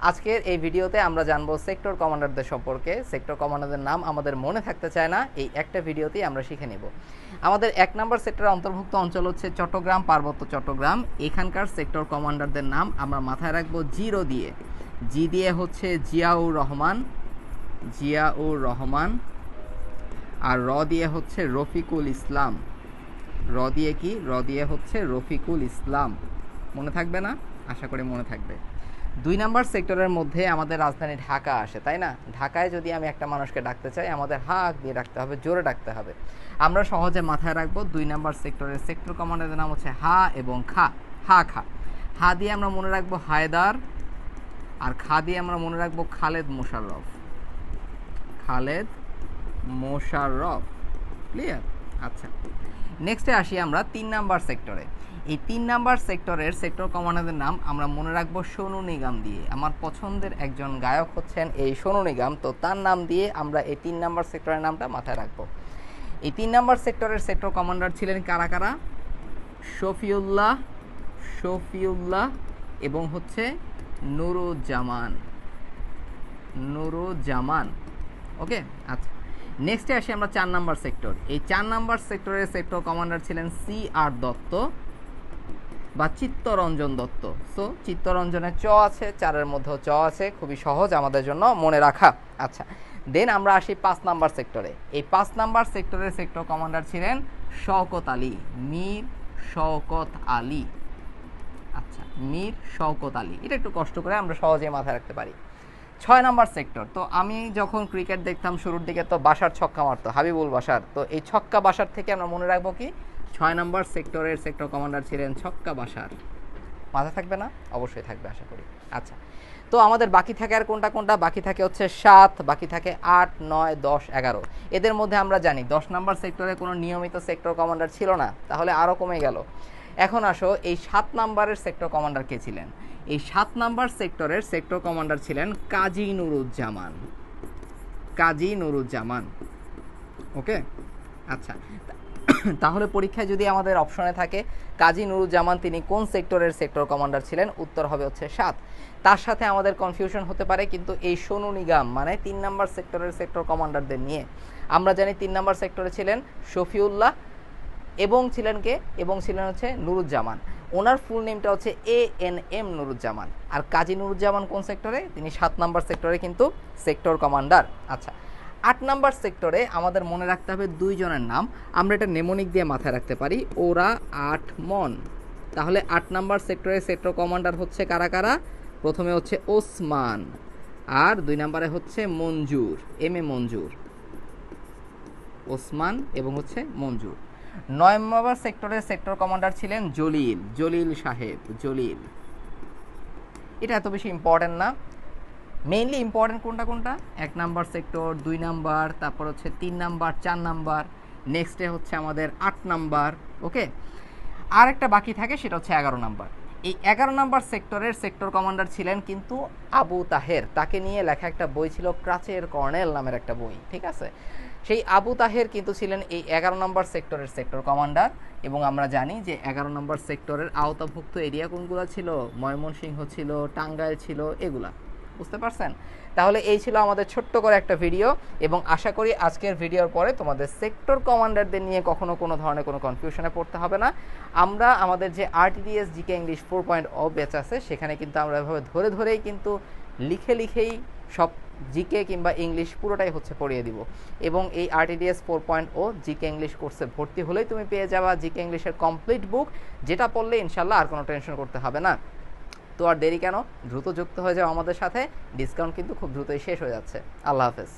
আজকের এই ভিডিওতে আমরা জানবো সেক্টর কমান্ডারদের সম্পর্কে। সেক্টর কমান্ডারদের নাম আমাদের মনে থাকতে চায় না, এই একটা ভিডিওতেই আমরা শিখে নেব। আমাদের 1 নম্বর সেক্টরের অন্তর্ভুক্ত অঞ্চল হচ্ছে চট্টগ্রাম, পার্বত্য চট্টগ্রাম। এখানকার সেক্টর কমান্ডারদের নাম আমরা মাথায় রাখবো জিরো দিয়ে। জি দিয়ে হচ্ছে জিয়াউর রহমান, জিয়াউর রহমান। আর র দিয়ে হচ্ছে রফিকুল ইসলাম। র দিয়ে কি? র দিয়ে হচ্ছে রফিকুল ইসলাম। মনে থাকবে না? আশা করি মনে থাকবে। 2 নম্বর সেক্টরের মধ্যে আমাদের রাজধানী ঢাকা আসে, তাই না? ঢাকায় যদি আমি একটা মানুষকে ডাকতে চাই, আমাদের হাক দিয়ে ডাকতে হবে, জোরে ডাকতে হবে। আমরা সহজে মাথায় রাখবো 2 নম্বর সেক্টরের সেক্টর কমান্ডারের নাম হচ্ছে হা এবং খা। হা খা। হা দিয়ে আমরা মনে রাখবো হায়দার, আর খা দিয়ে আমরা মনে রাখবো খালেদ মোশাররফ। খালেদ মোশাররফ। ক্লিয়ার? আচ্ছা, নেক্সটে আসি আমরা 3 নাম্বার সেক্টরে। এই 3 নাম্বার সেক্টরের সেক্টর কমান্ডারের নাম আমরা মনে রাখবো সোনু নিগম দিয়ে। আমার পছন্দের একজন গায়ক হচ্ছেন এই সোনু নিগম, তো তার নাম দিয়ে আমরা এই 3 নাম্বার সেক্টরের নামটা মাথায় রাখবো। এই 3 নাম্বার সেক্টরের সেক্টর কমান্ডার ছিলেন কারা কারা? শফিউল্লাহ, শফিউল্লাহ এবং হচ্ছে নুরুজ্জামান, নুরুজ্জামান। ওকে, আচ্ছা, নেক্সটে আসি আমরা 4 নাম্বার সেক্টর। এই 4 নাম্বার সেক্টরের সেক্টর কমান্ডার ছিলেন সি আর দত্ত বা চিত্তরঞ্জন দত্ত। সো চিত্তরঞ্জনের চ আছে, 4-এর মধ্যেও চ আছে, খুবই সহজ আমাদের জন্য মনে রাখা। আচ্ছা, দেন আমরা আসি 5 নাম্বার সেক্টরে। এই 5 নাম্বার সেক্টরের সেক্টর কমান্ডার ছিলেন শওকত আলী, মীর শওকত আলী। আচ্ছা, মীর শওকত আলী। এটা একটু কষ্ট করে আমরা সহজেই মাথায় রাখতে পারি। 6 নাম্বার সেক্টর। তো আমি যখন ক্রিকেট দেখতাম শুরুর দিকে, তো বাসার ছক্কা মারতো, হাবিবুল বাসার। তো এই ছক্কা বাসার থেকে আমরা মনে রাখবো কি? 6 নাম্বার সেক্টরের সেক্টর কমান্ডার ছিলেন ছক্কা বাসার। মাথা থাকবে না? অবশ্যই থাকবে আশা করি। আচ্ছা, তো আমাদের বাকি থাকে আর কোনটা কোনটা? বাকি থাকে হচ্ছে 7, বাকি থাকে 8, 9, 10, 11। এদের মধ্যে আমরা জানি 10 নাম্বার সেক্টরে কোনো নিয়মিত সেক্টর কমান্ডার ছিল না, তাহলে আরও কমে গেল। এখন আসো, এই 7 নাম্বারের সেক্টর কমান্ডার কে ছিলেন? এই 7 নাম্বার সেক্টরের সেক্টর কমান্ডার ছিলেন কাজী নুরুজ্জামান, কাজী নুরুজ্জামান। ওকে, আচ্ছা, তাহলে পরীক্ষায় যদি আমাদের অপশনে থাকে কাজী নুরুজ্জামান, তিনি কোন সেক্টরের সেক্টর কমান্ডার ছিলেন? উত্তর হবে হচ্ছে 7। তার সাথে আমাদের কনফিউশন হতে পারে কিন্তু এই সোনু নিগম মানে 3 নাম্বার সেক্টরের সেক্টর কমান্ডারদের নিয়ে। আমরা জানি 3 নাম্বার সেক্টরে ছিলেন শফিউল্লাহ এবং ছিলেন কে? এবং ছিলেন হচ্ছে নুরুজ্জামান। ওনার ফুল নেমটা হচ্ছে ANM নুরুজ্জামান। আর কাজী নুরুজ্জামান কোন সেক্টরে? তিনি 7 নাম্বার সেক্টরে কিন্তু সেক্টর কমান্ডার। আচ্ছা, 8 নাম্বার সেক্টরে আমাদের মনে রাখতে হবে 2 জনের নাম। আমরা এটা নেমোনিক দিয়ে মাথায় রাখতে পারি, ওরা 8 মন। তাহলে 8 নাম্বার সেক্টরের সেক্টর কমান্ডার হচ্ছে কারা কারা? প্রথমে হচ্ছে ওসমান, আর 2 নাম্বারে হচ্ছে মঞ্জুর, MA মঞ্জুর। ওসমান এবং হচ্ছে মঞ্জুর। 9 নম্বর সেক্টরের সেক্টর কমান্ডার ছিলেন জলিল, জলিল সাহেব, জলিল। এটা এত বেশি ইম্পর্টেন্ট না। মেইনলি ইম্পর্টেন্ট কোনটা কোনটা? 1 নাম্বার সেক্টর, 2 নাম্বার, তারপর হচ্ছে 3 নাম্বার, 4 নাম্বার, নেক্সটে হচ্ছে আমাদের 8 নাম্বার। ওকে, আর একটা বাকি থাকে, সেটা হচ্ছে 11 নাম্বার। এই 11 নাম্বার সেক্টরের সেক্টর কমান্ডার ছিলেন কিন্তু আবু তাহের। তাকে নিয়ে লেখা একটা বই ছিল, ক্রাচের কর্নেল নামের একটা বই, ঠিক আছে? সেই আবু তাহের কিন্তু ছিলেন এই 11 নম্বর সেক্টরের সেক্টর কমান্ডার। এবং আমরা জানি যে 11 নম্বর সেক্টরের আওতাভুক্ত এরিয়া কোনগুলো ছিল? ময়মনসিংহ ছিল, টাঙ্গাইল ছিল, এগুলা। বুঝতে পারছেন? তাহলে এই ছিল আমাদের ছোট্ট করে একটা ভিডিও, এবং আশা করি আজকের ভিডিওর পরে তোমাদের সেক্টর কমান্ডারদের নিয়ে কখনো কোনো ধরনের কোনো কনফিউশনে পড়তে হবে না। আমরা আমাদের যে RTDS GK ইংলিশ 4.0 ব্যাচ আছে, সেখানে কিন্তু আমরা এভাবে ধরে ধরেই কিন্তু লিখে লিখেই সব জিকে কিংবা ইংলিশ পুরোটাই হচ্ছে পড়িয়ে দিব। এবং এই RTDS 4.0 জিকে ইংলিশ কোর্সে ভর্তি হলেই তুমি পেয়ে যাবা জিকে ইংলিশের কমপ্লিট বুক, যেটা পড়লে ইনশাল্লাহ আর কোনো টেনশন করতে হবে না। তো আর দেরি কেন, দ্রুত যুক্ত হয়ে যাও আমাদের সাথে। ডিসকাউন্ট কিন্তু খুব দ্রুতই শেষ হয়ে যাচ্ছে। আল্লাহ হাফেজ।